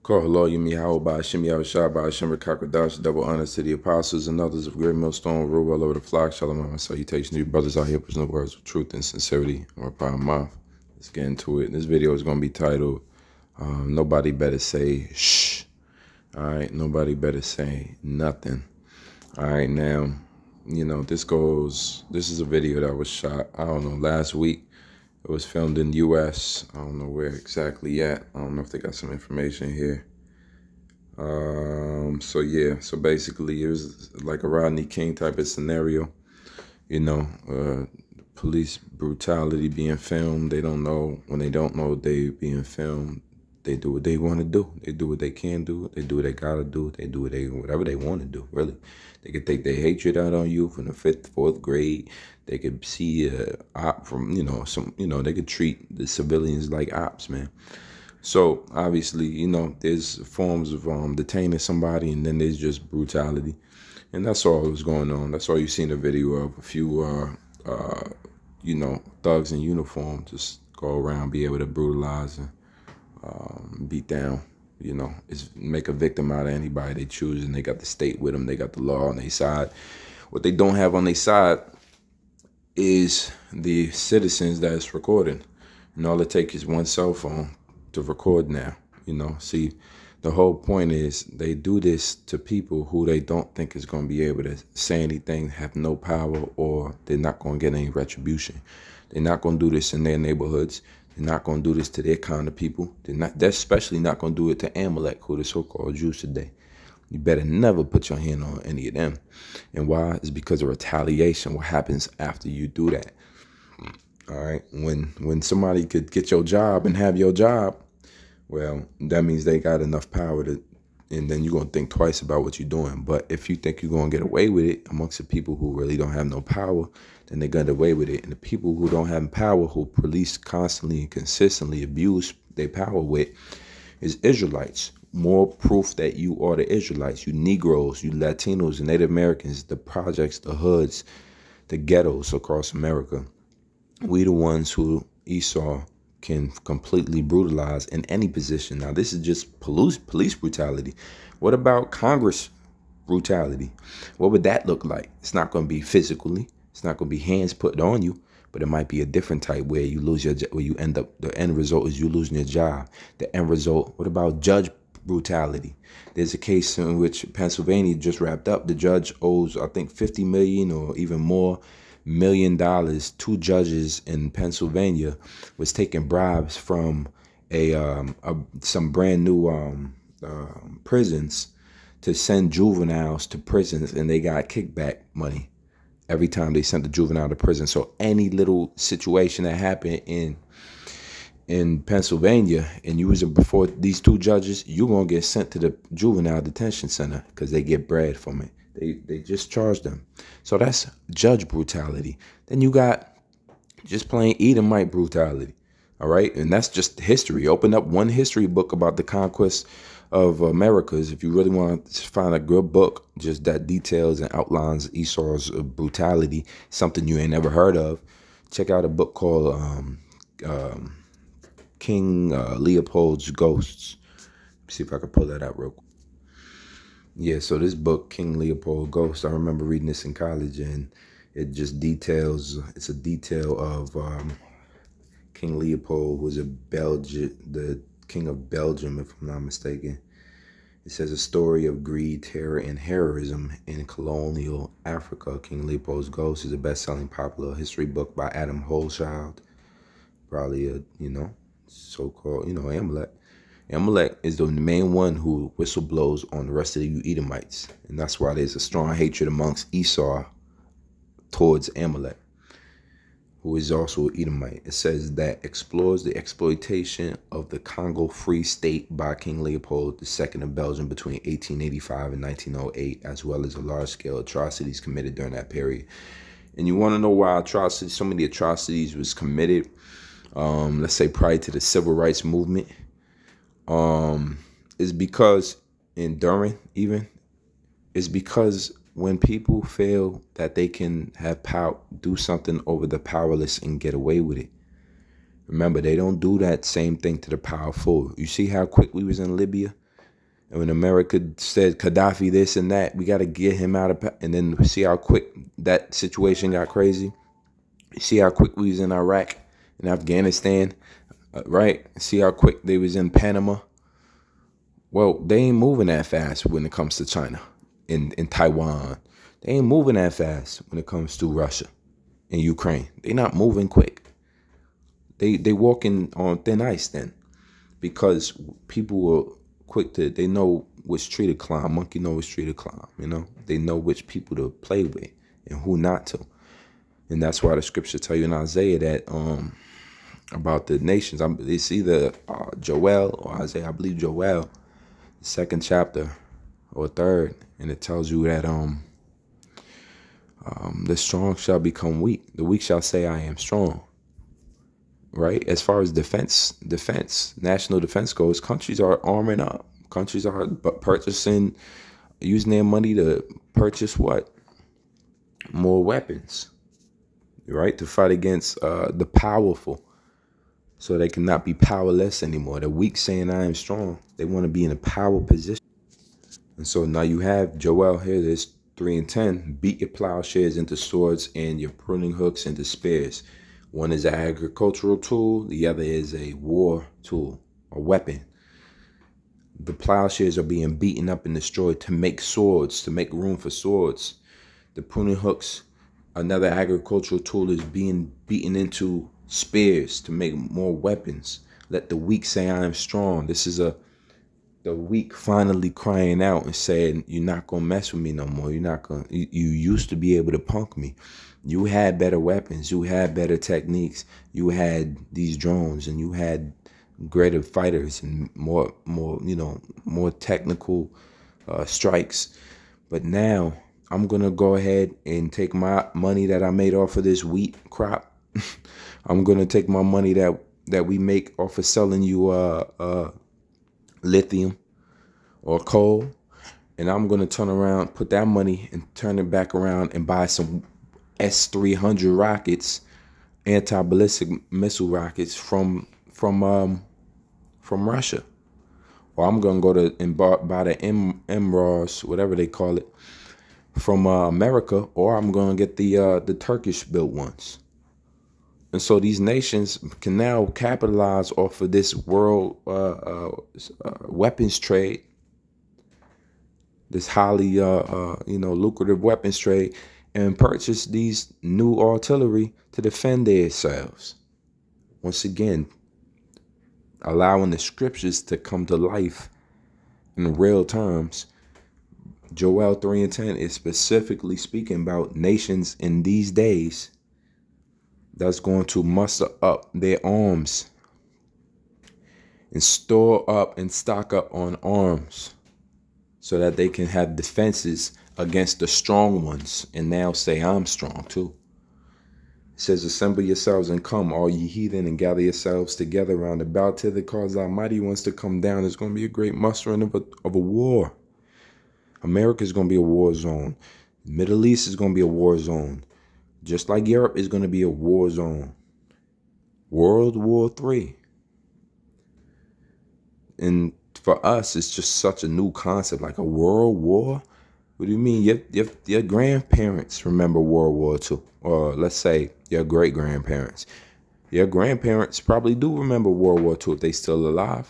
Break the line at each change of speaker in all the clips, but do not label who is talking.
Call hello, Yemi Howell Shimmy Shah by Shimmer Kakradash, double honors to the apostles and others of great millstone, rule well over the flock. Shalom, my salutations to you brothers out here, presenting words of truth and sincerity or upon mouth. Let's get into it. This video is going to be titled, Nobody Better Say Shh. All right, nobody better say nothing. All right, now, this is a video that was shot, I don't know, last week. It was filmed in the U.S. I don't know where exactly yet. I don't know if they got some information here. So basically it was like a Rodney King type of scenario. Police brutality being filmed. They don't know. When they don't know they being filmed, they do what they want to do. They do what they can do. They do what they gotta do. They do whatever they want to do, really. They could take their hatred out on you from the 5th, 4th grade. They could see a op from, they could treat the civilians like ops, man. So obviously, there's forms of detaining somebody, and then there's just brutality. And that's all that was going on. That's all you see in the video of a few, thugs in uniform just go around, be able to brutalize and beat down, is make a victim out of anybody they choose. And they got the state with them. They got the law on their side. What they don't have on their side is the citizens that's recording. And all it takes is one cell phone to record now. See, the whole point is they do this to people who they don't think is going to be able to say anything, have no power, or they're not going to get any retribution. They're not going to do this in their neighborhoods. They're not going to do this to their kind of people. They're especially not going to do it to Amalek, who the so-called Jews today. You better never put your hand on any of them. And why? It's because of retaliation. What happens after you do that? All right. When somebody could get your job and have your job, well, that means they got enough power and then you're going to think twice about what you're doing. But if you think you're going to get away with it amongst the people who really don't have no power, then they got away with it. And the people who don't have power, who police constantly and consistently abuse their power with, is Israelites. More proof that you are the Israelites, you Negroes, you Latinos, and Native Americans, the projects, the hoods, the ghettos across America. We the ones who Esau can completely brutalize in any position. Now, this is just police brutality. What about Congress brutality? What would that look like? It's not going to be physically. It's not going to be hands put on you, but it might be a different type where you lose your, where you end up, the end result is you losing your job. The end result, what about judge brutality? There's a case in which Pennsylvania just wrapped up. The judge owes, I think, $50 million or even more $1 million. Two judges in Pennsylvania was taking bribes from some brand new prisons to send juveniles to prisons, and they got kickback money every time they sent the juvenile to prison. So any little situation that happened in Pennsylvania and you was before these two judges, you're going to get sent to the juvenile detention center because they get bread from it. They just charge them. So that's judge brutality. Then you got just plain Edomite brutality. All right. And that's just history. Open up one history book about the conquest of Americas. If you really want to find a good book, just that details and outlines Esau's brutality, something you ain't never heard of, check out a book called King Leopold's Ghosts. See if I can pull that out real quick. Yeah, so this book, King Leopold Ghosts, I remember reading this in college, and it just details, it's a detail of King Leopold, who was the king of Belgium, if I'm not mistaken. It says a story of greed, terror, and heroism in colonial Africa. King Leopold's Ghost is a best-selling popular history book by Adam Hochschild. Probably a, so-called, Amalek. Amalek is the main one who whistleblows on the rest of you Edomites. And that's why there's a strong hatred amongst Esau towards Amalek, who is also an Edomite. It says that explores the exploitation of the Congo Free State by King Leopold II of Belgium between 1885 and 1908, as well as the large-scale atrocities committed during that period. And you want to know why so many atrocities was committed, let's say prior to the civil rights movement? Is because is because when people feel that they can have power, do something over the powerless and get away with it. Remember, they don't do that same thing to the powerful. You see how quick we was in Libya? And when America said Gaddafi this and that, we got to get him out of, and then see how quick that situation got crazy. See how quick we was in Iraq and Afghanistan, right? See how quick they was in Panama. Well, they ain't moving that fast when it comes to China and Taiwan. They ain't moving that fast when it comes to Russia and Ukraine. They not moving quick. They walking on thin ice then, because people were quick to, they know which tree to climb. Monkey know which tree to climb, you know. They know which people to play with and who not to. And that's why the scripture tell you in Isaiah that about the nations. It's either Joel or Isaiah. I believe Joel, the 2nd chapter or 3rd, and it tells you that the strong shall become weak. The weak shall say, I am strong. Right? As far as defense, national defense goes, countries are arming up. Countries are purchasing, using their money to purchase what? More weapons. Right? To fight against the powerful, so they cannot be powerless anymore. The weak saying, I am strong. They want to be in a power position. And so now you have Joel here, this 3 and 10, beat your plowshares into swords and your pruning hooks into spears. One is an agricultural tool. The other is a war tool, a weapon. The plowshares are being beaten up and destroyed to make swords, to make room for swords. The pruning hooks, another agricultural tool, is being beaten into spears to make more weapons. Let the weak say, I am strong. This is the weak finally crying out and saying, you're not going to mess with me no more. You're not going to, you used to be able to punk me. You had better weapons. You had better techniques. You had these drones, and you had greater fighters and more, you know, more technical strikes. But now I'm going to go ahead and take my money that I made off of this wheat crop. I'm going to take my money that we make off of selling you lithium or coal, and I'm going to turn around, put that money and turn it back around and buy some S-300 rockets, anti-ballistic missile rockets from Russia. Or I'm going to go to and buy the MRAS, whatever they call it, from America, or I'm going to get the Turkish built ones. And so these nations can now capitalize off of this world weapons trade, this highly lucrative weapons trade, and purchase these new artillery to defend themselves. Once again, allowing the scriptures to come to life in real terms. Joel 3 and 10 is specifically speaking about nations in these days that's going to muster up their arms and store up and stock up on arms so that they can have defenses against the strong ones, and now say, I'm strong too. It says, assemble yourselves and come, all ye heathen, and gather yourselves together round about till the cause our mighty ones to come down. There's going to be a great mustering of a war. America is going to be a war zone. The Middle East is going to be a war zone. Just like Europe is going to be a war zone. World War III. And for us, it's just such a new concept, like a world war. What do you mean? Your grandparents remember World War II, or let's say your great-grandparents. Your grandparents probably do remember World War II if they still alive.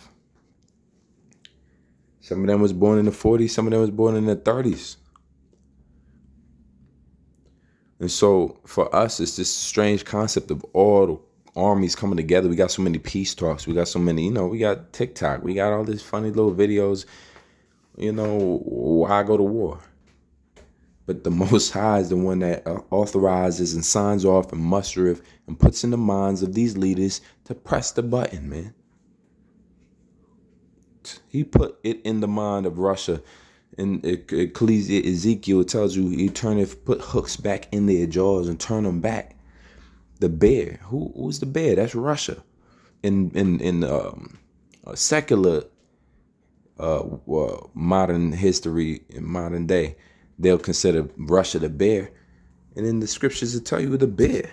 Some of them was born in the 40s, some of them was born in the 30s. And so for us, it's this strange concept of all the armies coming together. We got so many peace talks. We got so many, we got TikTok. We got all these funny little videos, why go to war? But the Most High is the one that authorizes and signs off and mustereth and puts in the minds of these leaders to press the button, man. He put it in the mind of Russia. In Ezekiel, it tells you he put hooks back in their jaws and turn them back. The bear, who's the bear? That's Russia. In secular modern history, in modern day, they'll consider Russia the bear. And in the scriptures, it tell you the bear.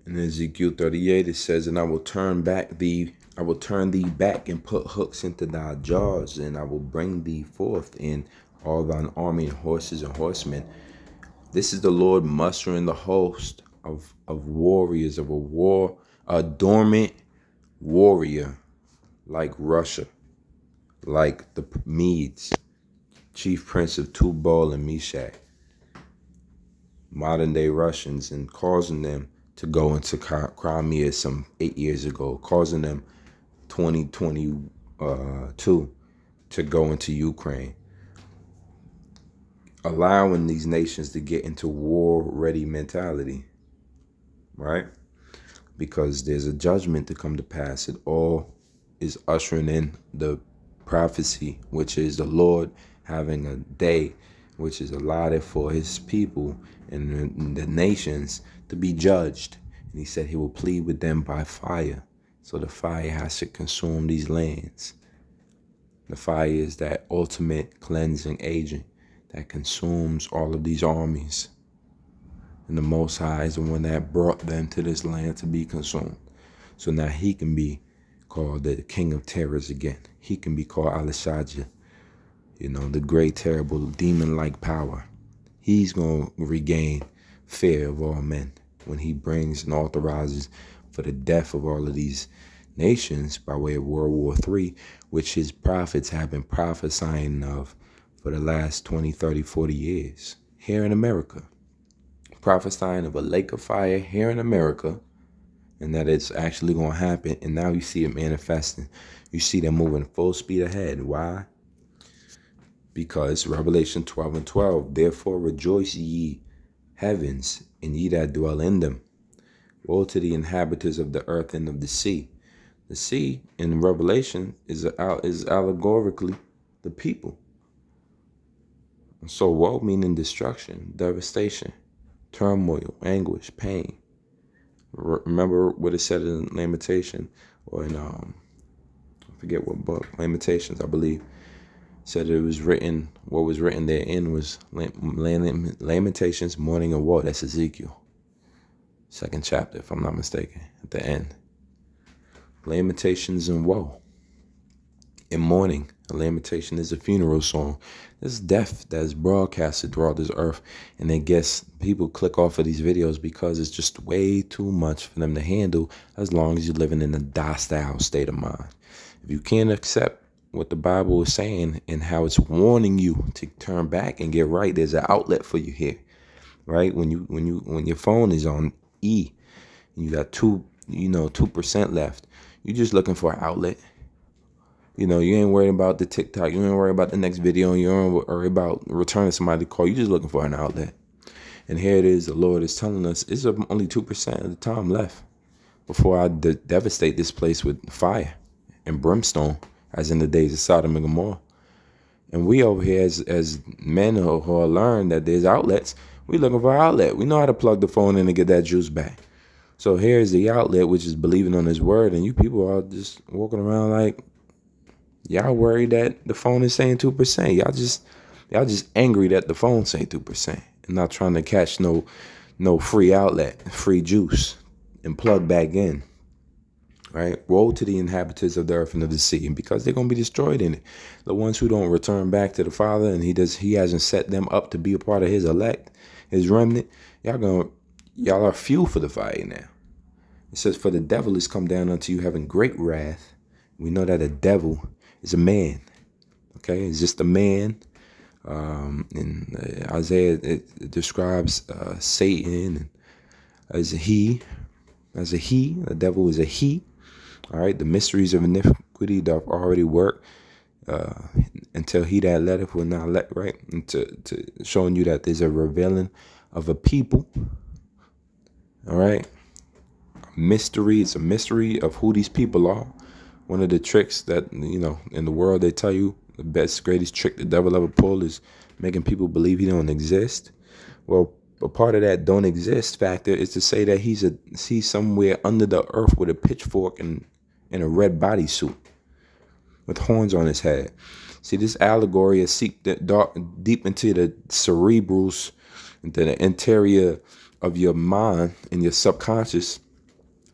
In Ezekiel 38, it says, and I will turn back thee I will turn thee back and put hooks into thy jaws, and I will bring thee forth in all thine army and horses and horsemen. This is the Lord mustering the host of warriors of a dormant warrior like Russia, like the Medes, chief prince of Tubal and Meshach, modern day Russians, and causing them to go into Crimea some 8 years ago, causing them 2022 to go into Ukraine, allowing these nations to get into war-ready mentality, right? Because there's a judgment to come to pass. It all is ushering in the prophecy, which is the Lord having a day which is allotted for his people and the nations to be judged. And he said he will plead with them by fire. So the fire has to consume these lands. The fire is that ultimate cleansing agent that consumes all of these armies. And the Most High is the one that brought them to this land to be consumed. So now he can be called the King of Terrors again. He can be called Alashajah, the great, terrible, demon-like power. He's going to regain fear of all men when he brings and authorizes for the death of all of these nations by way of World War III, which his prophets have been prophesying of for the last 20, 30, 40 years here in America. Prophesying of a lake of fire here in America, and that it's actually going to happen. And now you see it manifesting. You see them moving full speed ahead. Why? Because Revelation 12:12, therefore rejoice ye heavens, and ye that dwell in them. Woe to the inhabitants of the earth and of the sea. The sea in Revelation is allegorically the people. So woe meaning destruction, devastation, turmoil, anguish, pain. Remember what it said in Lamentation, or in I forget what book, Lamentations, I believe. Said it was written, what was written therein was Lamentations, mourning and woe. That's Ezekiel, 2nd chapter, if I'm not mistaken, at the end. Lamentations and woe. In mourning, a lamentation is a funeral song. There's death that is broadcasted throughout this earth, and I guess people click off of these videos because it's just way too much for them to handle as long as you're living in a docile state of mind. If you can't accept what the Bible is saying and how it's warning you to turn back and get right, there's an outlet for you here, right? When your phone is on E, and you got 2% left, you're just looking for an outlet. You ain't worried about the TikTok. You ain't worried about the next video. You ain't worried about returning somebody to call. You're just looking for an outlet. And here it is. The Lord is telling us it's only 2% of the time left before I devastate this place with fire and brimstone, as in the days of Sodom and Gomorrah. And we over here as men who are learned that there's outlets, we looking for an outlet. We know how to plug the phone in and get that juice back. So here's the outlet, which is believing on his word. And you people are just walking around like, y'all worried that the phone is saying 2%. Y'all just angry that the phone saying 2% and not trying to catch no free outlet, free juice, and plug back in. Right? Woe to the inhabitants of the earth and of the sea, and because they're gonna be destroyed in it. The ones who don't return back to the Father, and he hasn't set them up to be a part of his elect, his remnant. Y'all are fuel for the fire now. It says, for the devil is come down unto you having great wrath. We know that a devil is a man. Okay, it's just a man. In Isaiah, it describes Satan as a he. The devil is a he. All right, the mysteries of iniquity doth already work until he that letteth will not let, right? And to showing you that there's a revealing of a people. All right, mystery. It's a mystery of who these people are. One of the tricks that, in the world, they tell you the best, greatest trick the devil ever pulled is making people believe he don't exist. Well, a part of that don't exist factor is to say that he's somewhere under the earth with a pitchfork and in a red bodysuit with horns on his head. See, this allegory is deep into the cerebrals, into the interior of your mind and your subconscious,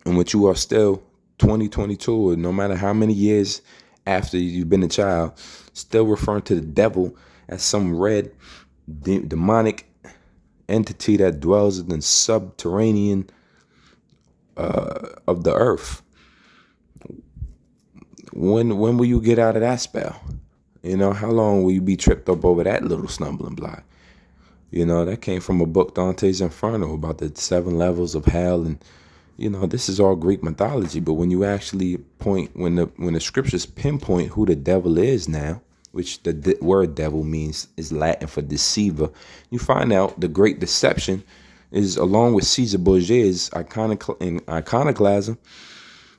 in which you are still 2022, or no matter how many years after you've been a child, still referring to the devil as some red demonic entity that dwells in the subterranean of the earth. When will you get out of that spell? You know, how long will you be tripped up over that little stumbling block? You know, that came from a book, Dante's Inferno, about the 7 levels of hell. And, you know, this is all Greek mythology. But when you actually point, when the scriptures pinpoint who the devil is now, which the word devil means is Latin for deceiver, you find out the great deception is, along with Caesar Borgia's iconoclasm,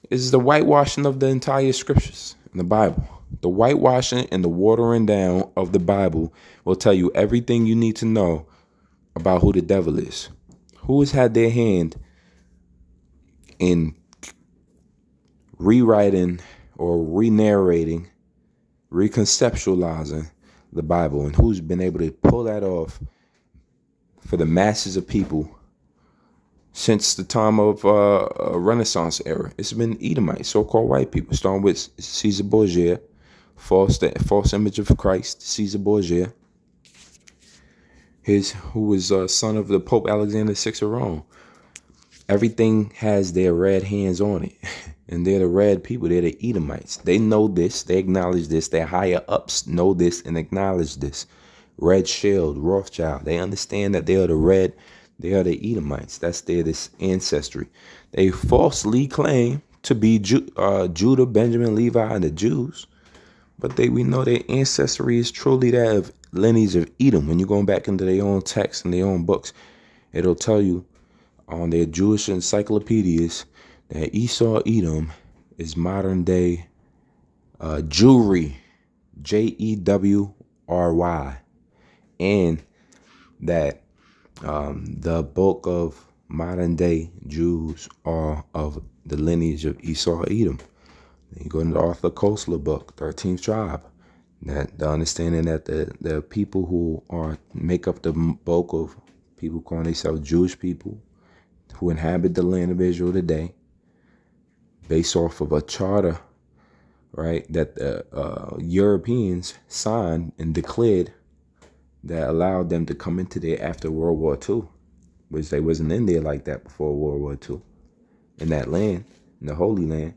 is the whitewashing of the entire scriptures in the Bible. The whitewashing and the watering down of the Bible will tell you everything you need to know about who the devil is. Who has had their hand in rewriting or re-narrating, reconceptualizing the Bible, and who's been able to pull that off for the masses of people since the time of Renaissance era. It's been Edomites, so-called white people, starting with Caesar Borgia, false image of Christ, Caesar Borgia, who was son of the Pope Alexander VI of Rome. Everything has their red hands on it, and they're the red people. They're the Edomites. They know this. They acknowledge this. Their higher ups know this and acknowledge this. Red Shield, Rothschild. They understand that they are the red. They are the Edomites. That's this ancestry. They falsely claim to be Judah, Benjamin, Levi, and the Jews. But we know their ancestry is truly that of lineage of Edom. When you're going back into their own texts and their own books, it'll tell you on their Jewish encyclopedias that Esau, Edom is modern day Jewry, Jewry, and that the bulk of modern day Jews are of the lineage of Esau, Edom. You go into the Arthur Koestler book, 13th Tribe, that the understanding that the people who make up the bulk of people calling themselves Jewish people who inhabit the land of Israel today, based off of a charter, right, that the Europeans signed and declared that allowed them to come into there after World War II, which they wasn't in there like that before World War II, in that land, in the Holy Land.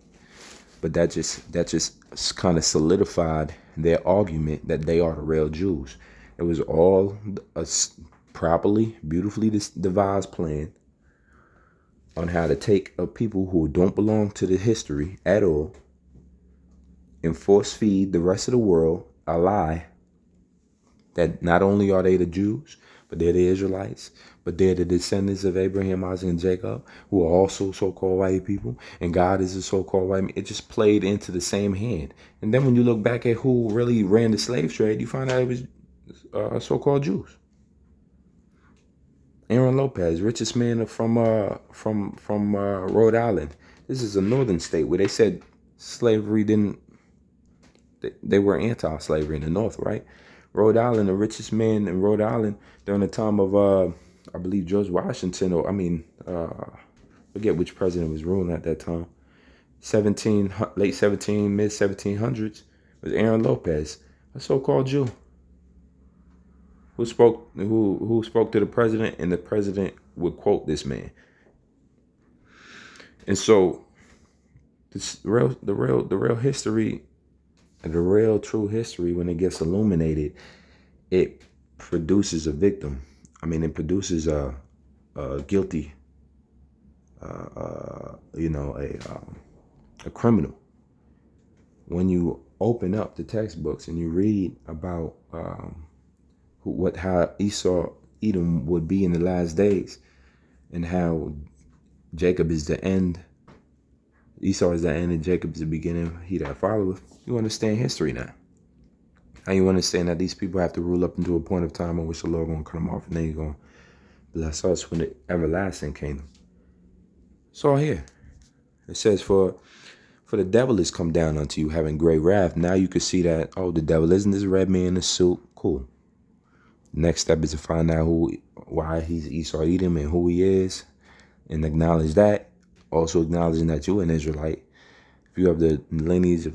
But that just kind of solidified their argument that they are the real Jews. It was all a properly, beautifully devised plan on how to take a people who don't belong to the history at all and force feed the rest of the world a lie that not only are they the Jews, but they're the Israelites, but they're the descendants of Abraham, Isaac, and Jacob, who are also so-called white people, and God is a so-called white man. It just played into the same hand. And then when you look back at who really ran the slave trade, you find out it was so-called Jews. Aaron Lopez, richest man from Rhode Island. This is a northern state where they said slavery didn't. They were anti-slavery in the North, right? Rhode Island, the richest man in Rhode Island during the time of, I believe, George Washington, forget which president was ruling at that time. Late 17, mid 1700s was Aaron Lopez, a so-called Jew, who spoke to the president, and the president would quote this man. And so, the real history. The real true history, when it gets illuminated, it produces a victim. I mean, it produces a guilty, a criminal. When you open up the textbooks and you read about how Esau, Edom would be in the last days, and how Jacob is the end, Esau is the end, and Jacob is the beginning, he that followeth. You understand history now. And you understand that these people have to rule up into a point of time in which the Lord going to cut them off, and then he's going to bless us with the everlasting kingdom. It's all here. It says, for the devil is come down unto you, having great wrath. Now you can see that, oh, the devil isn't this red man in a suit. Cool. Next step is to find out why he's Esau Edom and who he is, and acknowledge that. Also acknowledging that you're an Israelite. if you have the lineage of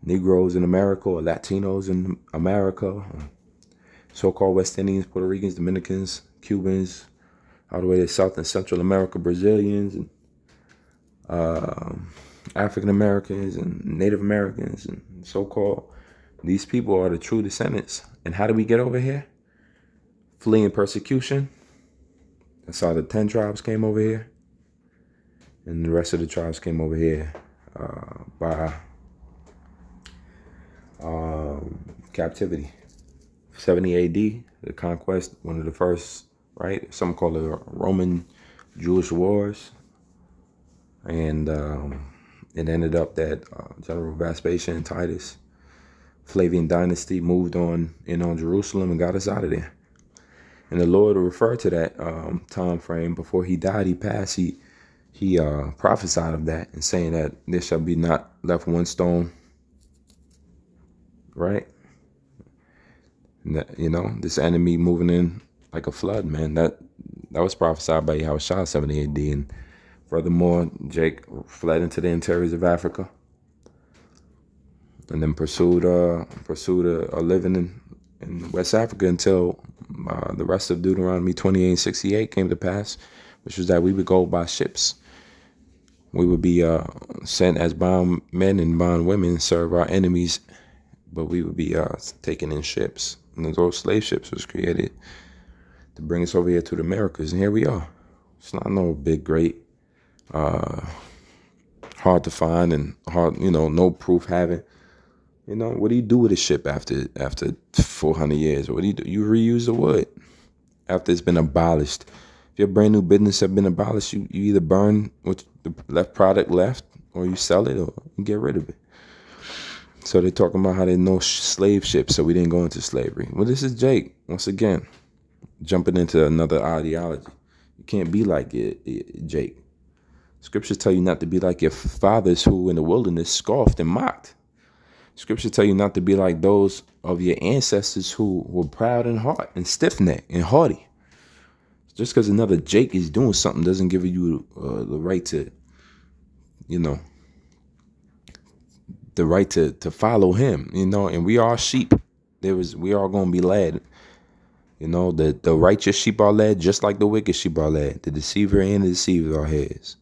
Negroes in America or Latinos in America, or so-called West Indians, Puerto Ricans, Dominicans, Cubans, all the way to South and Central America, Brazilians, and African Americans and Native Americans and so-called, these people are the true descendants. And how do we get over here? Fleeing persecution. That's how the 10 tribes came over here. And the rest of the tribes came over here by captivity. 70 AD, the conquest, one of the first, right? Some call it Roman Jewish wars. And it ended up that General Vespasian and Titus, Flavian dynasty, moved on in on Jerusalem and got us out of there. And the Lord referred to that time frame before he died. He passed. He prophesied of that and saying that there shall be not left one stone. Right. And that, you know, this enemy moving in like a flood, man. That was prophesied by Yahushua 70 AD. And furthermore, Jake fled into the interiors of Africa and then pursued a living in West Africa until the rest of Deuteronomy 28:68 came to pass, which was that we would go by ships. We would be sent as bond men and bond women, serve our enemies, but we would be taken in ships. And those slave ships was created to bring us over here to the Americas, and here we are. It's not no big, great, hard to find and hard, no proof having. What do you do with a ship after 400 years? What do? You reuse the wood after it's been abolished. If your brand new business have been abolished, you either burn what the left product left, or you sell it, or you get rid of it. So they're talking about how there's no slave ships, so we didn't go into slavery. Well, this is Jake once again jumping into another ideology. You can't be like Jake. Scriptures tell you not to be like your fathers who in the wilderness scoffed and mocked. Scripture tell you not to be like those of your ancestors who were proud in heart and stiff-necked and haughty. Just because another Jake is doing something doesn't give you the right to, the right to follow him, and we are sheep. We are going to be led. The righteous sheep are led just like the wicked sheep are led. The deceiver and the deceiver are his.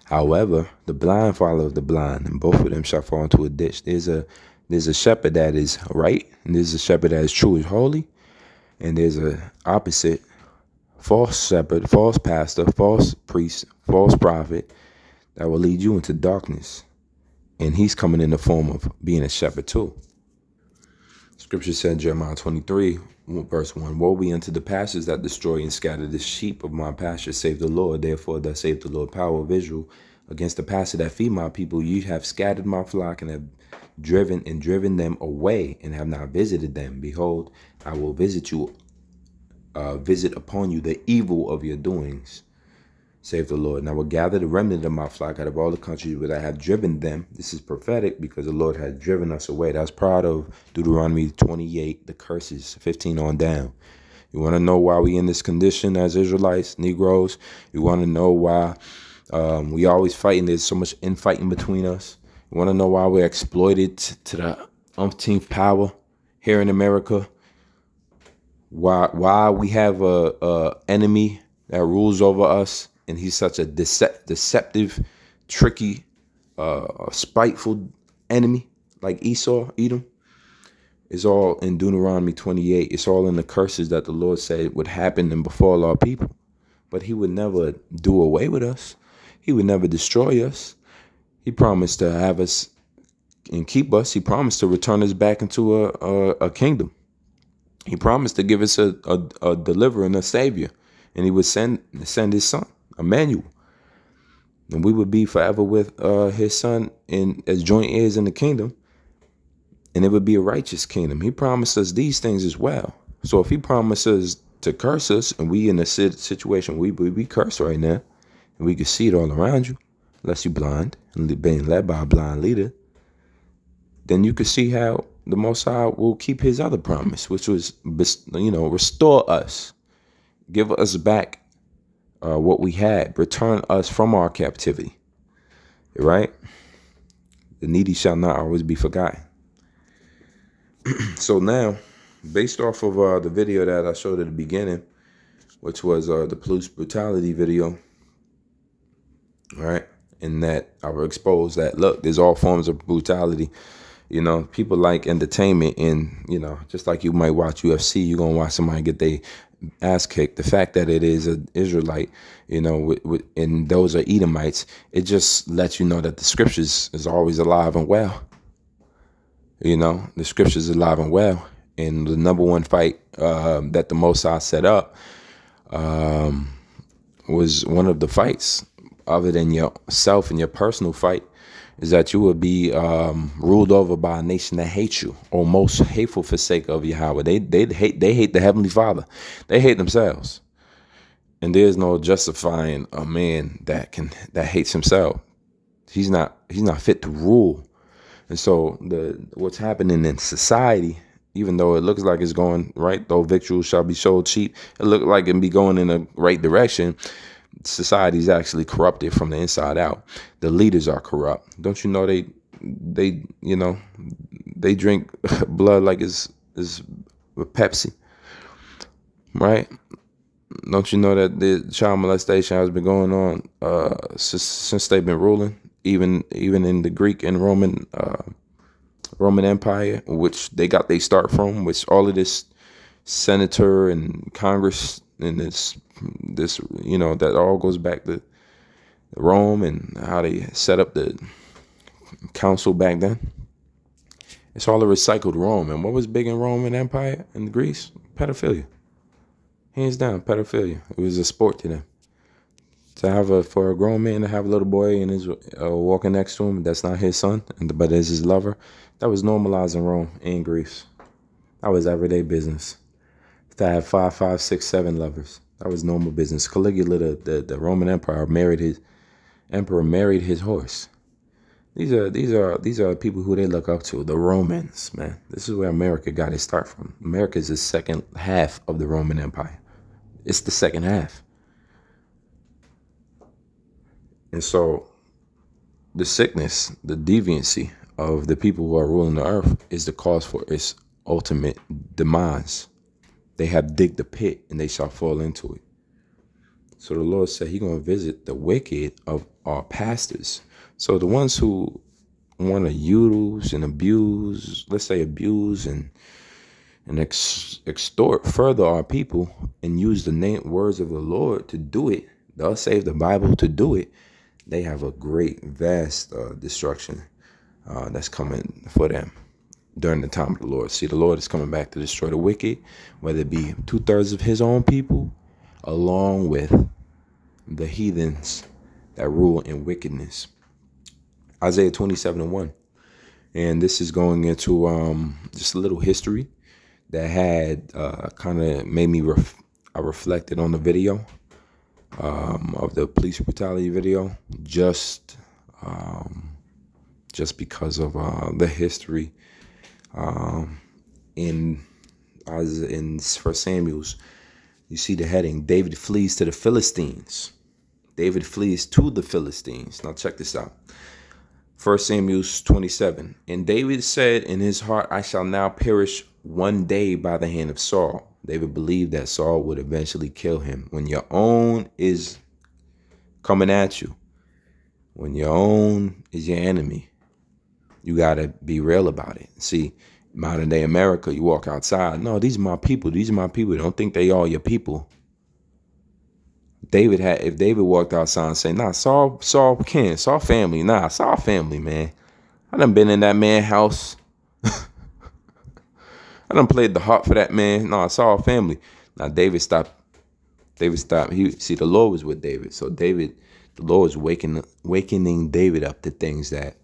However, the blind follow the blind, and both of them shall fall into a ditch. There's a shepherd that is right, and there's a shepherd that is true and holy, and there's a opposite, false shepherd, false pastor, false priest, false prophet that will lead you into darkness. And he's coming in the form of being a shepherd too. Scripture said, Jeremiah 23, verse 1, woe be unto the pastors that destroy and scatter the sheep of my pasture, save the Lord. Therefore, thus saith the Lord, power of Israel, against the pastor that feed my people. You have scattered my flock and have driven them away and have not visited them. Behold, I will visit upon you the evil of your doings, save the Lord. And I will gather the remnant of my flock out of all the countries where I have driven them. This is prophetic because the Lord has driven us away. That's part of Deuteronomy 28, the curses, 15 on down. You want to know why we in this condition as Israelites, Negroes? You want to know why we always fighting? There's so much infighting between us. You want to know why we're exploited to the umpteenth power here in America? Why we have a enemy that rules over us, and he's such a deceptive, tricky, spiteful enemy like Edom? It's all in Deuteronomy 28. It's all in the curses that the Lord said would happen and befall our people. But he would never do away with us. He would never destroy us. He promised to have us and keep us. He promised to return us back into a kingdom. He promised to give us a deliverer and a savior. And he would send his son, Emmanuel. And we would be forever with his son as joint heirs in the kingdom. And it would be a righteous kingdom. He promised us these things as well. So if he promises to curse us, and we in a situation we curse right now, and we can see it all around you, unless you're blind and being led by a blind leader, then you can see how the Most High will keep his other promise, which was, restore us, give us back what we had, return us from our captivity, right? The needy shall not always be forgotten. So now, based off of the video that I showed at the beginning, which was the police brutality video, right? And that I will expose that, look, there's all forms of brutality. You know, people like entertainment, and, you know, just like you might watch UFC, you're going to watch somebody get their ass kicked. The fact that it is an Israelite, you know, and those are Edomites, it just lets you know that the scriptures is always alive and well. You know, the scriptures is alive and well. And the number one fight that the Most High set up was one of the fights, other than yourself and your personal fight, is that you will be ruled over by a nation that hates you, or most hateful for sake of Yahweh. They hate the Heavenly Father. They hate themselves. And there's no justifying a man that hates himself. He's not fit to rule. And so what's happening in society, even though it looks like it's going right, though victuals shall be sold cheap, it looks like it be going in the right direction. Society is actually corrupted from the inside out. The leaders are corrupt. Don't you know they you know, they drink blood like it's Pepsi, right? Don't you know that the child molestation has been going on since they've been ruling, even in the Greek and Roman Empire, which they got their start from, which all of this senator and Congress and this, you know, that all goes back to Rome and how they set up the council back then. It's all a recycled Rome. And what was big in Roman Empire and Greece? Pedophilia. Hands down, pedophilia. It was a sport to them. For a grown man to have a little boy and his walking next to him, that's not his son, but is his lover, that was normalized in Rome and Greece. That was everyday business. To have 5, 6, 7 lovers, that was normal business. Caligula, the Roman emperor, married his horse. These are people who they look up to, the Romans, man. This is where America got its start from. America is the second half of the Roman Empire. It's the second half. And so the sickness, the deviancy of the people who are ruling the earth is the cause for its ultimate demise. They have digged the pit and they shall fall into it. So the Lord said He's going to visit the wicked of our pastors. So the ones who want to use and abuse, let's say abuse and extort further our people and use the words of the Lord to do it, thus save the Bible to do it, they have a great, vast destruction that's coming for them during the time of the Lord. See, the Lord is coming back to destroy the wicked, whether it be 2/3 of His own people, along with the heathens that rule in wickedness. Isaiah 27:1. And this is going into just a little history that had kind of made me I reflected on the video of the police brutality video, just because of the history in 1 Samuel's. You see the heading: David flees to the Philistines. David flees to the Philistines. Now check this out. 1 Samuel 27. And David said in his heart, I shall now perish one day by the hand of Saul. David believed that Saul would eventually kill him. When your own is coming at you, when your own is your enemy, you got to be real about it. See, modern day America, you walk outside. No, these are my people. These are my people. Don't think they all your people. If David walked outside and say, nah, Saul family. Nah, Saul family, man. I done been in that man's house. I done played the harp for that man. Nah, Saul family. Now David stopped. The Lord was with David. So the Lord was wakening David up to things that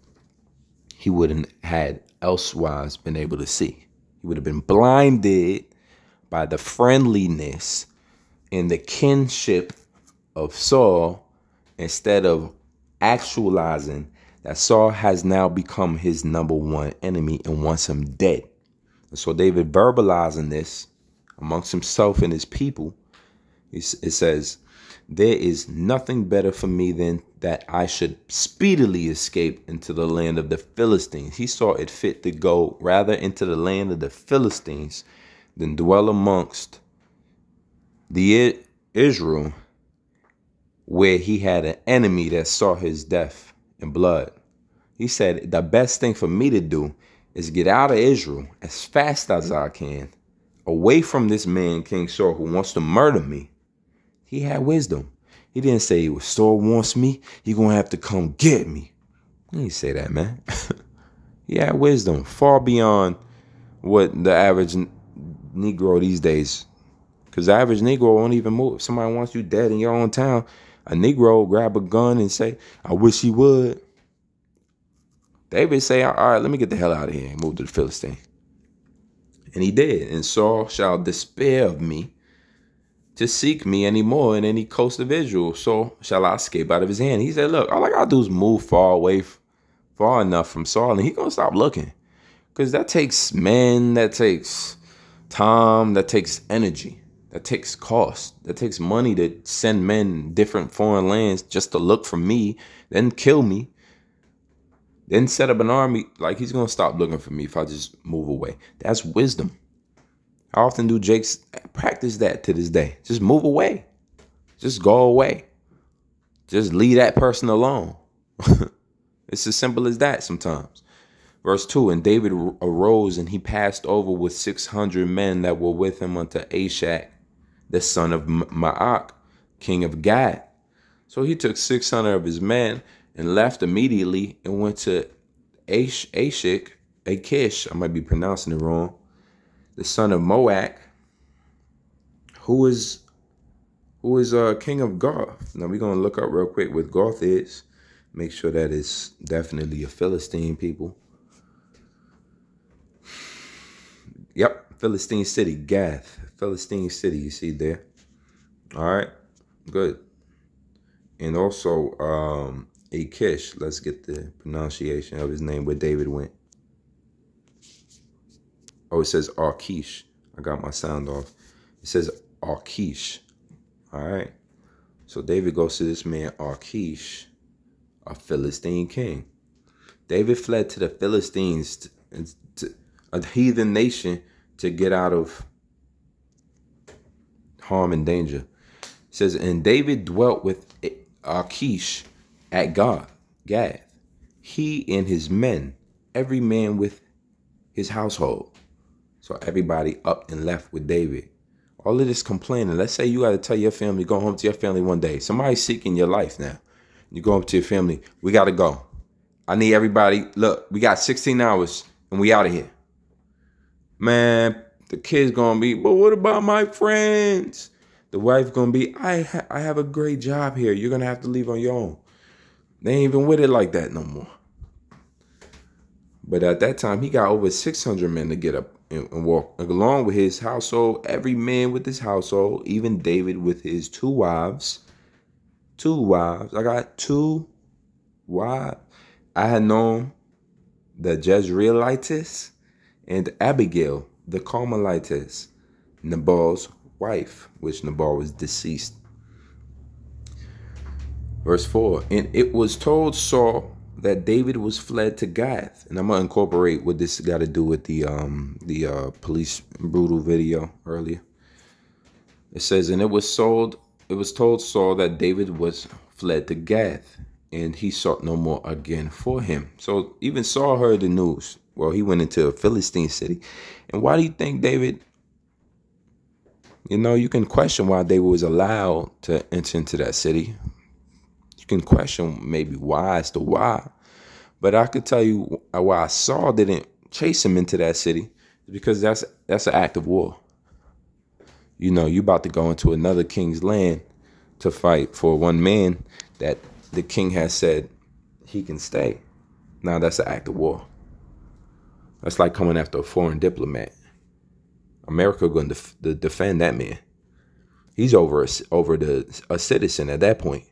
he wouldn't had elsewise been able to see. He would have been blinded by the friendliness and the kinship of Saul, instead of actualizing that Saul has now become his number one enemy and wants him dead. And so David verbalizing this amongst himself and his people, it says, there is nothing better for me than that I should speedily escape into the land of the Philistines. He saw it fit to go rather into the land of the Philistines than dwell amongst the Israel, where he had an enemy that saw his death and blood. He said, the best thing for me to do is get out of Israel as fast as I can, away from this man, King Saul, who wants to murder me. He had wisdom. He didn't say, if Saul wants me, he going to have to come get me. He didn't say that, man. He had wisdom far beyond what the average Negro these days. Because the average Negro won't even move. If somebody wants you dead in your own town, a Negro will grab a gun and say, I wish he would. David say, all right, let me get the hell out of here and move to the Philistine. And he did. And Saul shall despair of me to seek me anymore in any coast of Israel. So shall I escape out of his hand. He said, look, all I got to do is move far enough from Saul, and he's going to stop looking. Because that takes men, that takes time, that takes energy, that takes cost, that takes money to send men different foreign lands just to look for me, then kill me. Then set up an army. Like, he's going to stop looking for me if I just move away. That's wisdom. How often do Jakes practice that to this day? Just move away. Just go away. Just leave that person alone. It's as simple as that sometimes. Verse 2, and David arose and he passed over with 600 men that were with him unto Ashak, the son of Maach, king of Gad. So he took 600 of his men and left immediately and went to Achish, I might be pronouncing it wrong, the son of Moak, who is king of Goth. Now we're going to look up real quick what Goth is. Make sure that it's definitely a Philistine people. Yep, Philistine city, Gath. Philistine city, you see there. All right, good. And also Achish, let's get the pronunciation of his name where David went. Oh, it says Achish. I got my sound off. It says Achish. All right. So David goes to this man Achish, a Philistine king. David fled to the Philistines, to a heathen nation, to get out of harm and danger. It says, and David dwelt with Achish at Gath, he and his men, every man with his household. So everybody up and left with David. All of this complaining. Let's say you got to tell your family, go home to your family one day. Somebody's seeking your life now. You go up to your family. We got to go. I need everybody. Look, we got 16 hours and we out of here. Man, the kid's going to be, but what about my friends? The wife going to be, I have a great job here. You're going to have to leave on your own. They ain't even with it like that no more. But at that time, he got over 600 men to get up and walk along with his household. Every man with his household, even David with his 2 wives. 2 wives. I got 2 wives. I had known the Jezreelites and Abigail, the Carmelites, Nabal's wife, which Nabal was deceased. Verse 4, and it was told Saul that David was fled to Gath. And I'm going to incorporate what this got to do with the police brutal video earlier. It says, and it was told Saul that David was fled to Gath, and he sought no more again for him. So even Saul heard the news. Well, he went into a Philistine city. And why do you think David, you can question why David was allowed to enter into that city. You can question maybe why as to why. But I could tell you why Saul didn't chase him into that city. Because that's an act of war. You about to go into another king's land to fight for one man that the king has said he can stay. Now that's an act of war. That's like coming after a foreign diplomat. America going to defend that man. He's over a citizen at that point.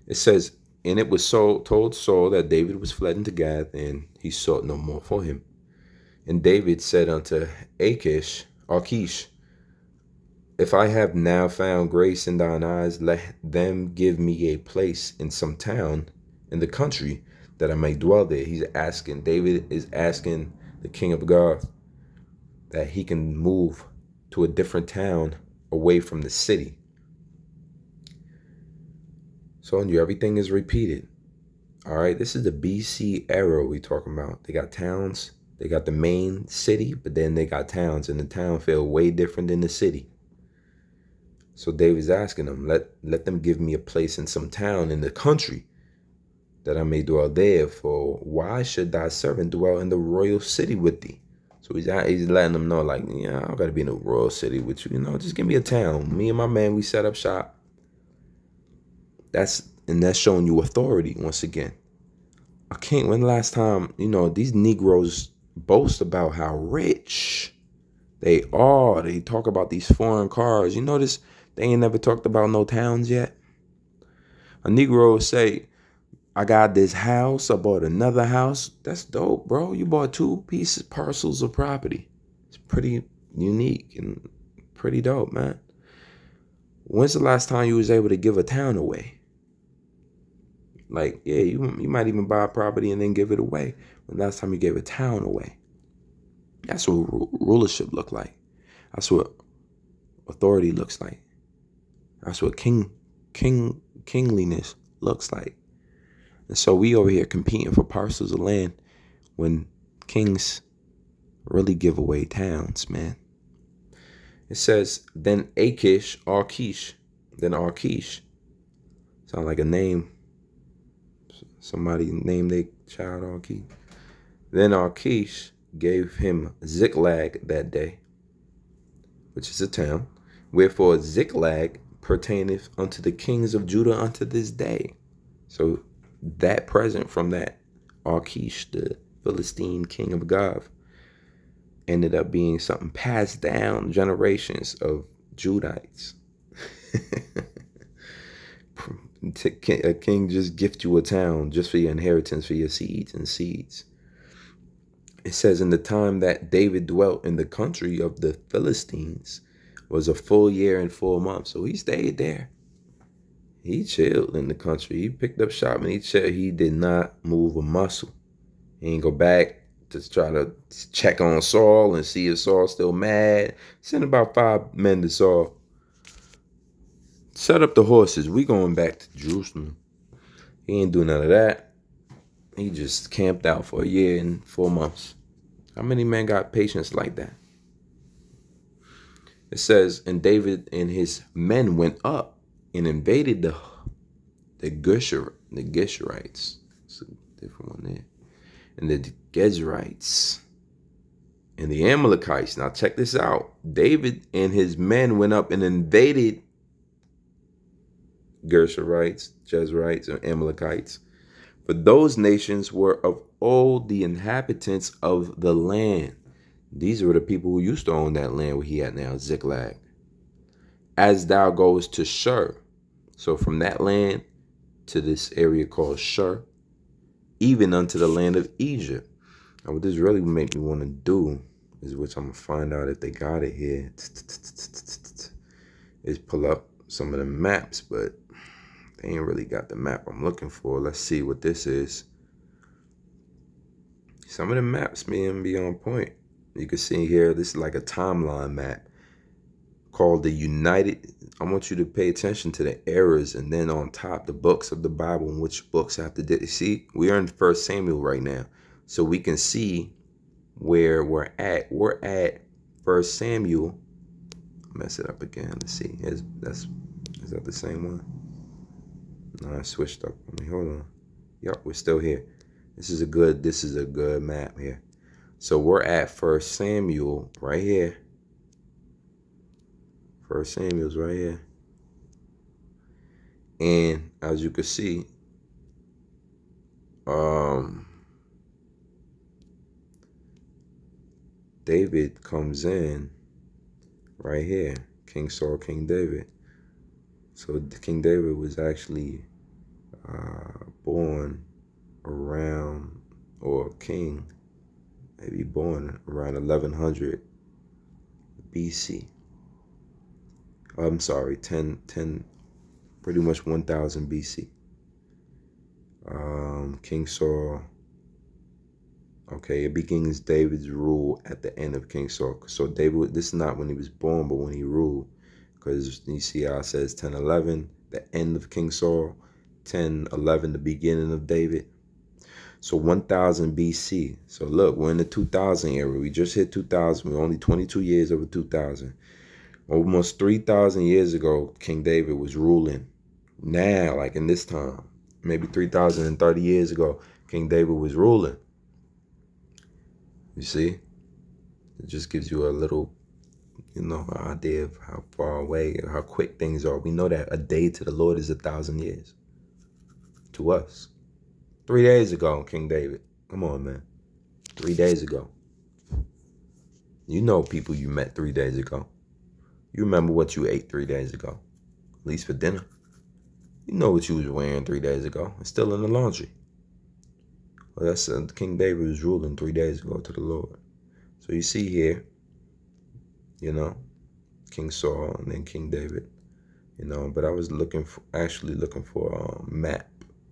It says, and it was told Saul that David was fled into Gath, and he sought no more for him. And David said unto Achish, If I have now found grace in thine eyes, let them give me a place in some town in the country that I may dwell there. David is asking the king of God that he can move to a different town away from the city. So everything is repeated. All right, this is the BC era we talking about. They got towns, they got the main city, but then they got towns, and the town feel way different than the city. So David's asking them, let them give me a place in some town in the country that I may dwell there. For why should thy servant dwell in the royal city with thee? So he's letting them know, like, yeah, I don't got to be in a royal city with you. Just give me a town. Me and my man, we set up shop. That's showing you authority once again. I can't. When the last time, these Negroes boast about how rich they are. They talk about these foreign cars. You notice they ain't never talked about no towns yet. A Negro will say, I got this house, I bought another house. That's dope, bro. You bought 2 parcels of property. It's pretty unique and pretty dope, man. When's the last time you was able to give a town away? Like, yeah, you might even buy a property and then give it away. When last time you gave a town away? That's what rulership look like. That's what authority looks like. That's what kingliness looks like. And so we over here competing for parcels of land when kings really give away towns, man. It says, then Achish, sound like a name. Somebody named their child Achish. Then Achish gave him Ziklag that day, which is a town. Wherefore Ziklag pertaineth unto the kings of Judah unto this day. So that present from that Achish, the Philistine king of Gath, ended up being something passed down generations of Judites. A king just gift you a town just for your inheritance, for your seeds and seeds. It says, in the time that David dwelt in the country of the Philistines was a full year and 4 months. So he stayed there. He chilled in the country. He picked up shop and he chilled. He did not move a muscle. He ain't go back to try to check on Saul and see if Saul's still mad. Sent about 5 men to Saul. Set up the horses. We going back to Jerusalem. He ain't do none of that. He just camped out for a year and 4 months. How many men got patience like that? It says, and David and his men went up and invaded the Geshurites. It's a different one there. And the Gezrites and the Amalekites. Now check this out. David and his men went up and invaded Geshurites, Jezrites, and Amalekites. For those nations were of old the inhabitants of the land. These were the people who used to own that land where he at now, Ziklag. As thou goest to Shur. So from that land to this area called Shur, even unto the land of Egypt. Now what this really make me want to do is, which I'm going to find out if they got it here, is pull up some of the maps, but they ain't really got the map I'm looking for. Let's see what this is. Some of the maps may even be on point. You can see here, this is like a timeline map called the United. I want you to pay attention to the eras, and then on top, the books of the Bible and which books have to do. See, we are in 1 Samuel right now, so we can see where we're at. We're at 1 Samuel. Mess it up again. Let's see. Is that the same one? No, I switched up. Hold on. Yup, we're still here. This is a good map here. So we're at 1 Samuel right here. 1 Samuel's right here. And as you can see, David comes in right here. King Saul, King David. So King David was actually born around, or king, maybe born around 1100 BC. I'm sorry, 10, pretty much 1000 BC. King Saul. Okay, it begins David's rule at the end of King Saul. So David, this is not when he was born, but when he ruled. Because you see how it says 10:11, the end of King Saul, 10:11, the beginning of David. So 1000 BC. So look, we're in the 2000 era. We just hit 2000. We're only 22 years over 2000. Almost 3,000 years ago, King David was ruling. Now, like in this time, maybe 3,030 years ago, King David was ruling. You see? It just gives you a little, idea of how far away, how quick things are. We know that a day to the Lord is 1,000 years. To us. 3 days ago, King David. Come on, man. 3 days ago. You know people you met 3 days ago. You remember what you ate 3 days ago. At least for dinner. You know what you was wearing 3 days ago. It's still in the laundry. Well, that's King David was ruling 3 days ago to the Lord. So you see here, King Saul and then King David, but I was actually looking for a map.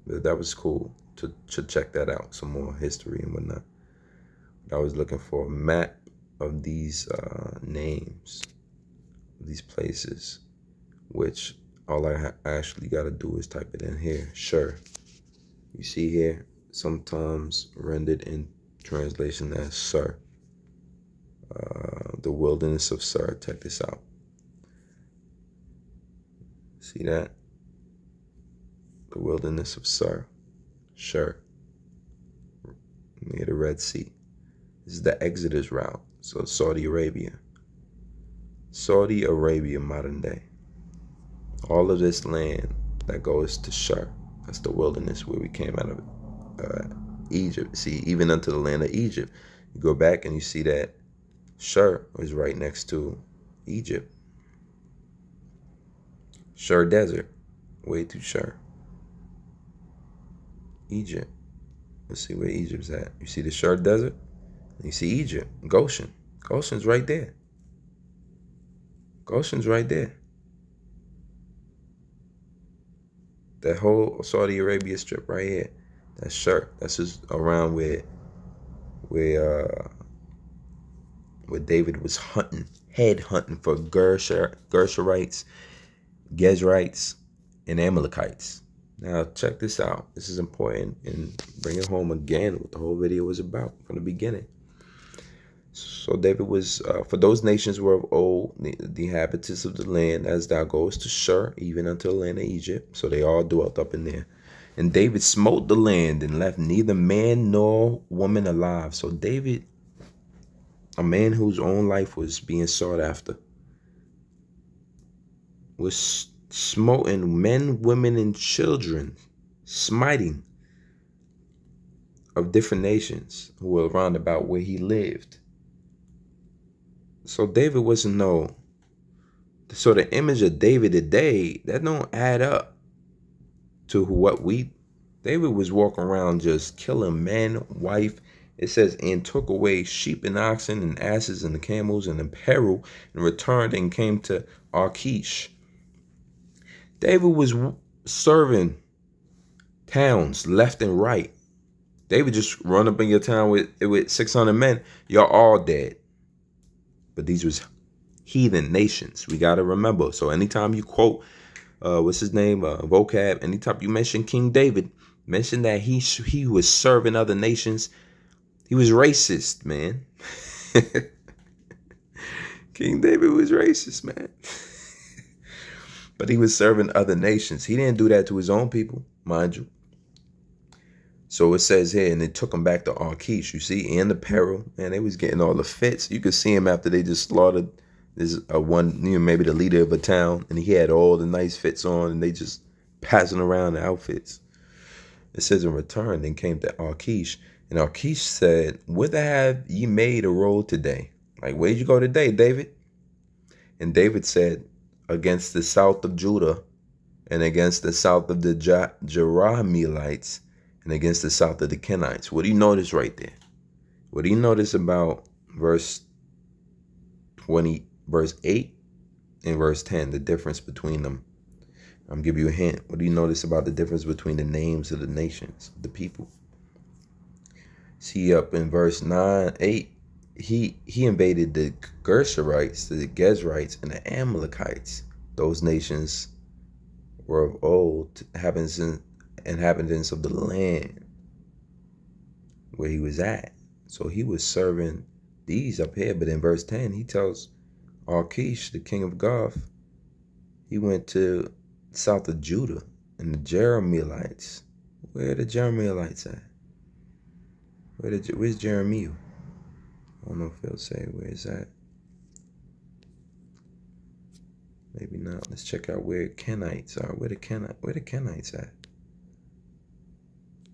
That was cool to check that out, some more history and whatnot. I was looking for a map of these names, these places, which all I actually got to do is type it in here. Sure. You see here, sometimes rendered in translation as Sir. The wilderness of Sir. Check this out. See that? The wilderness of Sir. Sure. Near the Red Sea. This is the Exodus route. So Saudi Arabia. Saudi Arabia, modern day. All of this land that goes to Shur. That's the wilderness where we came out of Egypt. See, even unto the land of Egypt. You go back and you see that Shur is right next to Egypt. Shur Desert. Way to Shur. Egypt. Let's see where Egypt's at. You see the Shur Desert? You see Egypt. Goshen. Goshen's right there. Goshen's right there. That whole Saudi Arabia strip right here. That's Shur. That's just around where David was head hunting for Gershurites, Gezrites, and Amalekites. Now check this out. This is important, and bring it home again what the whole video was about from the beginning. So David was, for those nations were of old, the inhabitants of the land, as thou goest to Shur, even unto the land of Egypt. So they all dwelt up in there. And David smote the land and left neither man nor woman alive. So David, a man whose own life was being sought after, was smoting men, women, and children, smiting of different nations who were around about where he lived. So David wasn't so the image of David today, that don't add up to David was walking around just killing man, wife. It says, and took away sheep and oxen and asses and the camels and apparel, and returned and came to Achish. David was serving towns left and right. David just run up in your town with 600 men. Y'all all dead. But these was heathen nations. We got to remember. So anytime you quote, what's his name, vocab, anytime you mention King David, mention that he was serving other nations. He was racist, man. King David was racist, man. But he was serving other nations. He didn't do that to his own people, mind you. So it says here, and it took him back to Achish, you see, and the peril. Man, they was getting all the fits. You could see him after they just slaughtered this maybe the leader of a town, and he had all the nice fits on, and they just passing around the outfits. It says in return, then came to Achish, and Achish said, whither have ye made a road today? Like, where'd you go today, David? And David said, against the south of Judah, and against the south of the Jerahmeelites, and against the south of the Kenites. What do you notice right there? What do you notice about verse 8 in verse 10, the difference between them. I'm give you a hint. What do you notice about the difference between the names of the nations, the people? See up in verse 9, 8, he invaded the Gershurites, the Gezrites, and the Amalekites. Those nations were of old inhabitants of the land where he was at. So he was serving these up here. But in verse 10, he tells Achish, the king of Gath, he went to south of Judah and the Jeremielites. Where are the Jeremielites at? Where's Jeremiah? I don't know if he'll say where is that. Maybe not. Let's check out where Kenites are. Where the Kenites at?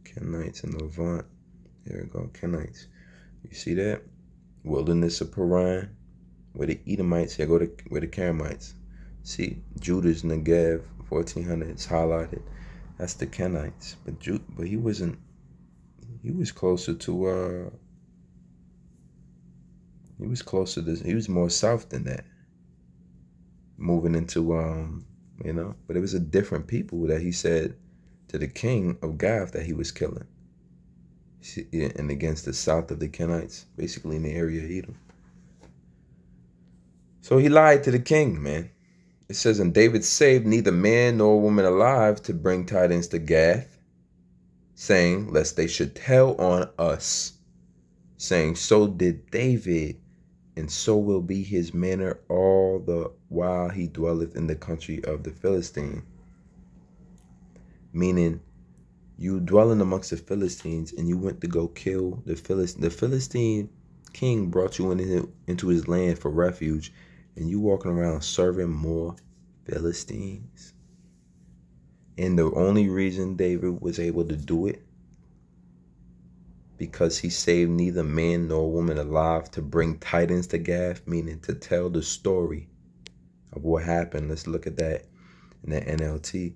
Kenites in Levant. There we go. Kenites. You see that? Wilderness of Paran. Where the Edomites. Here go to where the Karamites. See, Judah's Negev, 1400. It's highlighted. That's the Kenites. But he wasn't. He was closer to. He was closer to. He was more south than that. Moving into but it was a different people that he said to the king of Gath that he was killing. And against the south of the Kenites, basically in the area of Edom. So he lied to the king, man. It says, and David saved neither man nor woman alive to bring tidings to Gath, saying, lest they should tell on us, saying, so did David, and so will be his manner all the while he dwelleth in the country of the Philistine. Meaning, you dwelling amongst the Philistines and you went to go kill the Philistine. The Philistine king brought you into his land for refuge, and you walking around serving more Philistines. And the only reason David was able to do it, because he saved neither man nor woman alive to bring tidings to Gath, meaning to tell the story of what happened. Let's look at that in the NLT.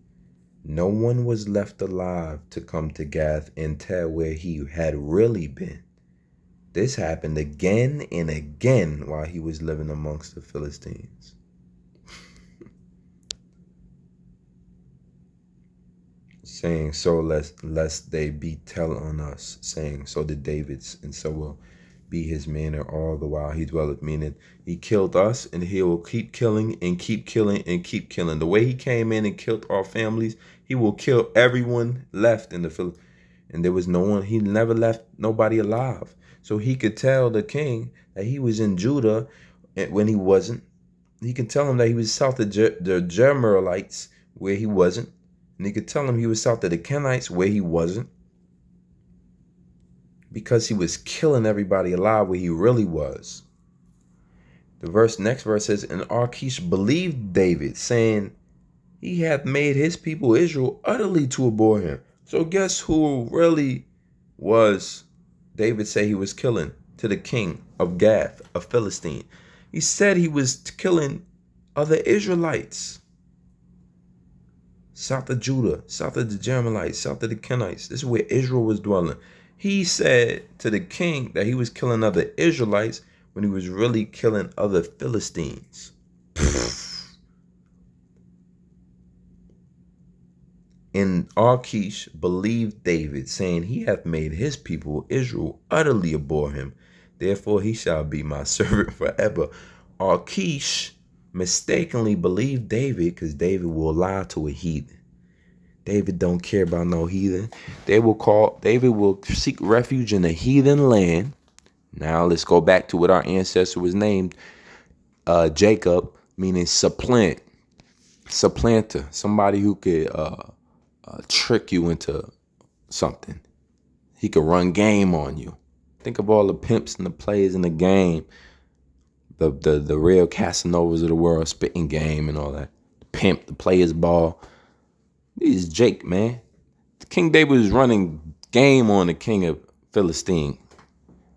No one was left alive to come to Gath and tell where he had really been. This happened again and again while he was living amongst the Philistines. Saying, so lest they be tell on us, saying, so did David's, and so will be his manner all the while he dwelleth, meaning he killed us, and he will keep killing and keep killing and keep killing. The way he came in and killed our families, he will kill everyone left in the Philistines. And there was no one, he never left nobody alive. So he could tell the king that he was in Judah when he wasn't. He could tell him that he was south of the Jeremielites where he wasn't. And he could tell him he was south of the Kenites where he wasn't. Because he was killing everybody alive where he really was. The next verse says, and Achish believed David, saying, he hath made his people Israel utterly to abhor him. So guess who really was David say he was killing to the king of Gath, a Philistine? He said he was killing other Israelites. South of Judah, south of the Jeremielites, south of the Kenites. This is where Israel was dwelling. He said to the king that he was killing other Israelites when he was really killing other Philistines. And Achish believed David, saying, he hath made his people Israel utterly abhor him. Therefore he shall be my servant forever. Achish mistakenly believed David because David will lie to a heathen. David don't care about no heathen. David will seek refuge in a heathen land. Now let's go back to what our ancestor was named, Jacob, meaning supplanter, somebody who could trick you into something. He could run game on you. Think of all the pimps and the players in the game. The real Casanovas of the world, spitting game and all that. The pimp, the player's ball. This is Jake, man. King David was running game on the king of Philistine.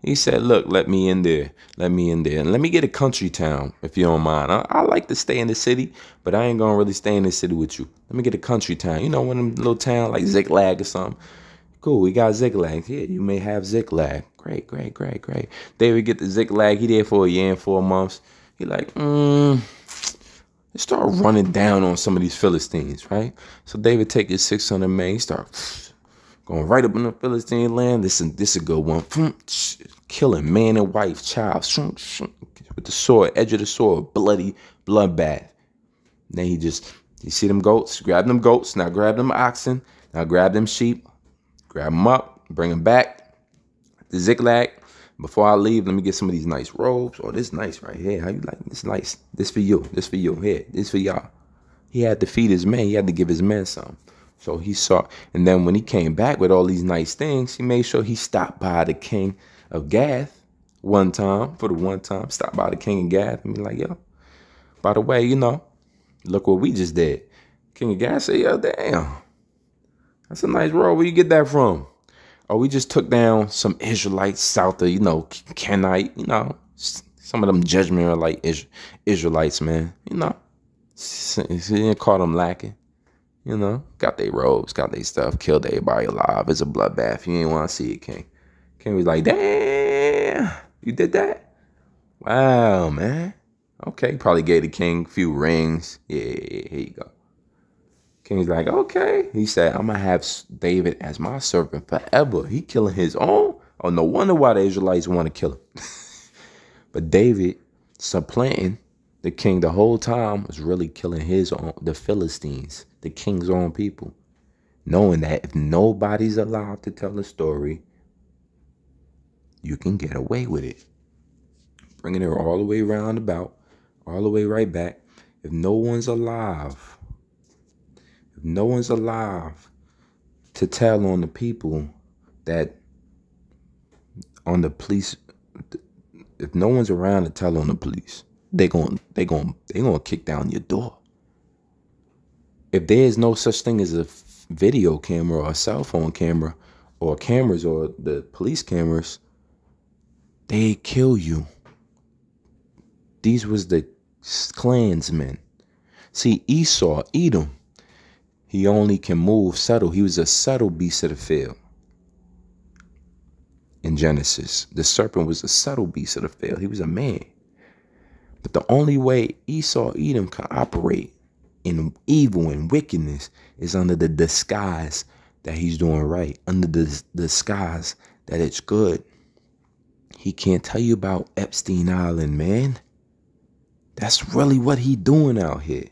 He said, look, let me in there. Let me in there. And let me get a country town, if you don't mind. I like to stay in the city, but I ain't going to really stay in the city with you. Let me get a country town. You know, one of them little town like Ziklag or something. Cool, we got Ziklag. Yeah, you may have Ziklag. Great. David get the Ziklag. He there for a year and 4 months. He like, They start running down on some of these Philistines, right? So David take his 600 men. He start going right up in the Philistine land. This is a good one. Killing man and wife, child. With the sword, edge of the sword, bloody bloodbath. Then you see them goats, grab them goats, now grab them oxen, now grab them sheep, grab them up, bring them back to Ziklag. Before I leave, let me get some of these nice robes. Oh, this nice right here. How you like this? Nice. This for you. This for you. Here. This for y'all. He had to feed his men. He had to give his men some. So he saw. And then when he came back with all these nice things, he made sure he stopped by the king of Gath one time. For the one time, stopped by the king of Gath and be like, yo, by the way, look what we just did. King of Gath said, yo, damn. That's a nice robe. Where you get that from? Oh, we just took down some Israelites south of, Kenite, some of them judgment like Israelites, man. He didn't call them lacking. Got their robes, got their stuff, killed everybody alive. It's a bloodbath. You ain't want to see it, King. King was like, damn, you did that? Wow, man. Okay, probably gave the king a few rings. Yeah, here you go. King's like, okay. He said, I'm going to have David as my servant forever. He killing his own. Oh, no wonder why the Israelites want to kill him. But David, supplanting the king the whole time, was really killing the Philistines, the king's own people. Knowing that if nobody's allowed to tell a story, you can get away with it. Bringing it all the way round about, all the way right back. If no one's alive to tell on the people on the police, if no one's around to tell on the police, they gonna kick down your door. If there's no such thing as a video camera or a cell phone camera or cameras or the police cameras, they kill you. These was the clansmen. See, Esau, Edom, he only can move subtle. He was a subtle beast of the field. In Genesis, the serpent was a subtle beast of the field. He was a man. But the only way Esau, Edom can operate in evil and wickedness is under the disguise that he's doing right. Under the disguise that it's good. He can't tell you about Epstein Island, man. That's really what he doing out here.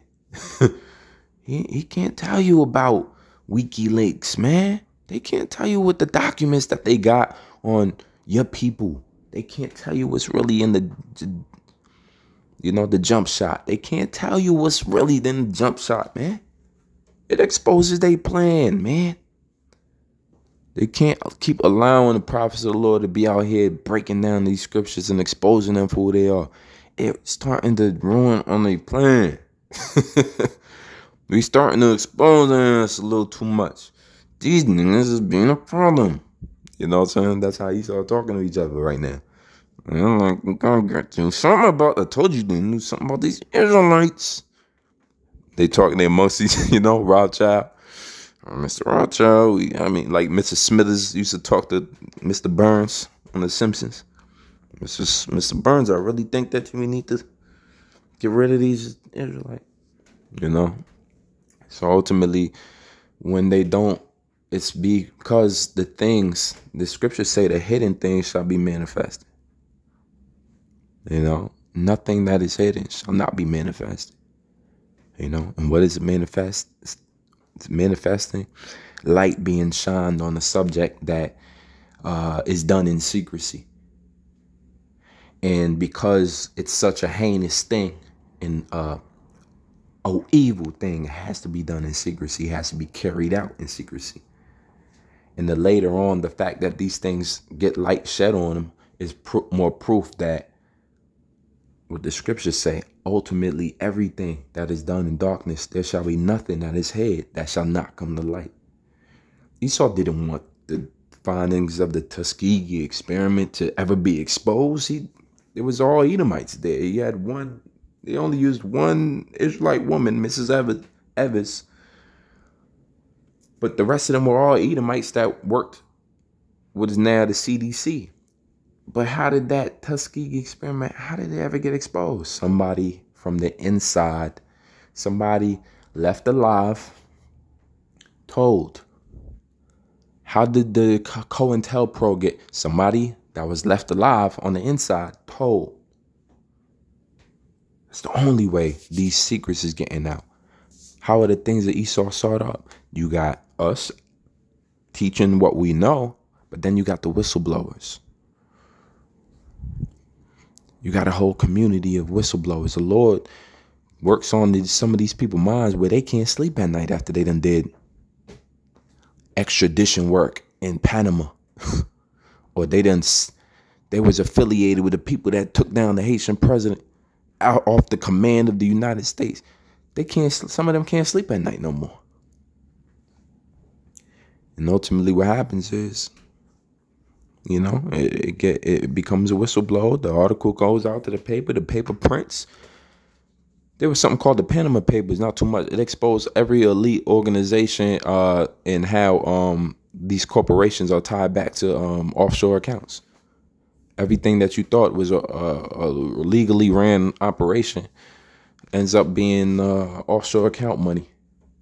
He can't tell you about WikiLeaks, man. They can't tell you what the documents that they got on your people. They can't tell you what's really in the jump shot. They can't tell you what's really in the jump shot, man. It exposes their plan, man. They can't keep allowing the prophets of the Lord to be out here breaking down these scriptures and exposing them for who they are. It's starting to ruin on their plan. We starting to expose us a little too much. These niggas is being a problem. You know what I'm saying? That's how you start talking to each other right now. And I'm like, I'm gonna get you something about. I told you they knew something about these Israelites. They talking their mostly, Rothschild. Mr. Rothschild. Like Mr. Smithers used to talk to Mr. Burns on The Simpsons. Mr. Burns, I really think that we need to get rid of these Israelites. So ultimately, when they don't, it's because the scriptures say the hidden things shall be manifested. Nothing that is hidden shall not be manifested. And what is it manifest? It's manifesting light being shined on a subject that is done in secrecy. And because it's such a heinous thing and evil thing, it has to be done in secrecy. It has to be carried out in secrecy. And then later on, the fact that these things get light shed on them is more proof that what the scriptures say, ultimately everything that is done in darkness, there shall be nothing that is hid that shall not come to light. Esau didn't want the findings of the Tuskegee experiment to ever be exposed. It was all Edomites there. They only used one Israelite woman, Mrs. Evans. But the rest of them were all Edomites that worked what is now the CDC. But how did that Tuskegee experiment, how did it ever get exposed? Somebody from the inside somebody left alive told. How did the COINTELPRO get somebody that was left alive on the inside told? It's the only way these secrets is getting out. How are the things that Esau sought up? You got us teaching what we know, but then you got the whistleblowers. You got a whole community of whistleblowers. The Lord works on some of these people's minds where they can't sleep at night after they done did extradition work in Panama. Or they was affiliated with the people that took down the Haitian president out off the command of the United States. Some of them can't sleep at night no more. And ultimately what happens is, you know, it becomes a whistleblower. The article goes out to the paper prints. There was something called the Panama Papers, not too much. It exposed every elite organization and how these corporations are tied back to offshore accounts. Everything that you thought was a legally ran operation ends up being offshore account money,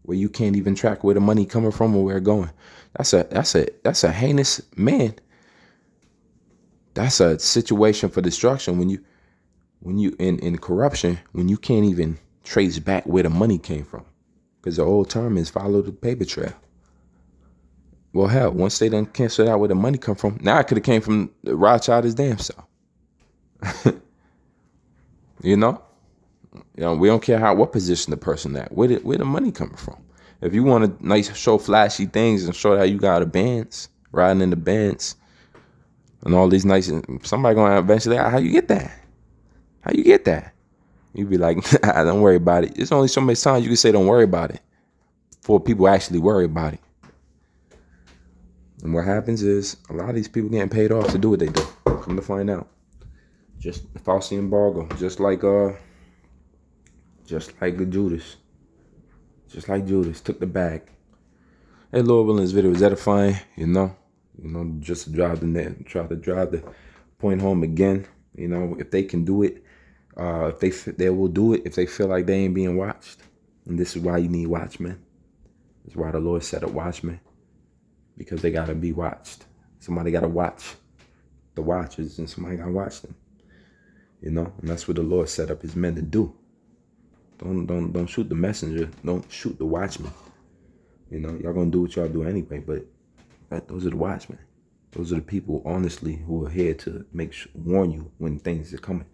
where you can't even track where the money coming from or where it going. That's a heinous, man. That's a situation for destruction when you in corruption, when you can't even trace back where the money came from, because the old term is follow the paper trail. Well, hell, once they done canceled out where the money come from, now it could have came from Rothschild's damn self. You know, we don't care what position the person at. Where the money coming from? If you want to show flashy things and show how you got a Benz, riding in the Benz, and all these nice, somebody gonna eventually ask, how you get that? How you get that? You be like, don't worry about it. There's only so many times you can say don't worry about it before people actually worry about it. And what happens is a lot of these people getting paid off to do what they do. Come to find out, just false embargo, just like Judas, took the bag. Hey, Lord willing, this video was edifying. You know, just to try to drive the point home again. You know, if they can do it, if they will do it if they feel like they ain't being watched. And this is why you need watchmen. This is why the Lord set up watchmen, because they gotta be watched. Somebody gotta watch the watchers, and somebody gotta watch them. You know, and that's what the Lord set up his men to do. Don't shoot the messenger. Don't shoot the watchman. You know, y'all gonna do what y'all do anyway, but those are the watchmen. Those are the people, honestly, who are here to warn you when things are coming.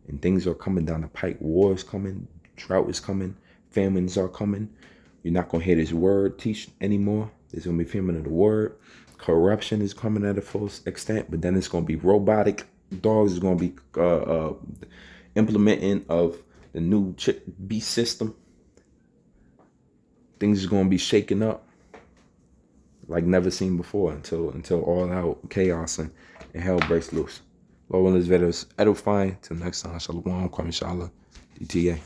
And things are coming down the pike. War is coming. Drought is coming. Famines are coming. You're not going to hear this word teach anymore. There's going to be famine of the word. Corruption is coming at a full extent. But then it's going to be robotic dogs. It's going to be implementing of the new chip beast system. Things is going to be shaken up like never seen before until all out chaos and hell breaks loose. Lord willing, this video is edifying. Till next time, shalom, kwame shalom, DTA.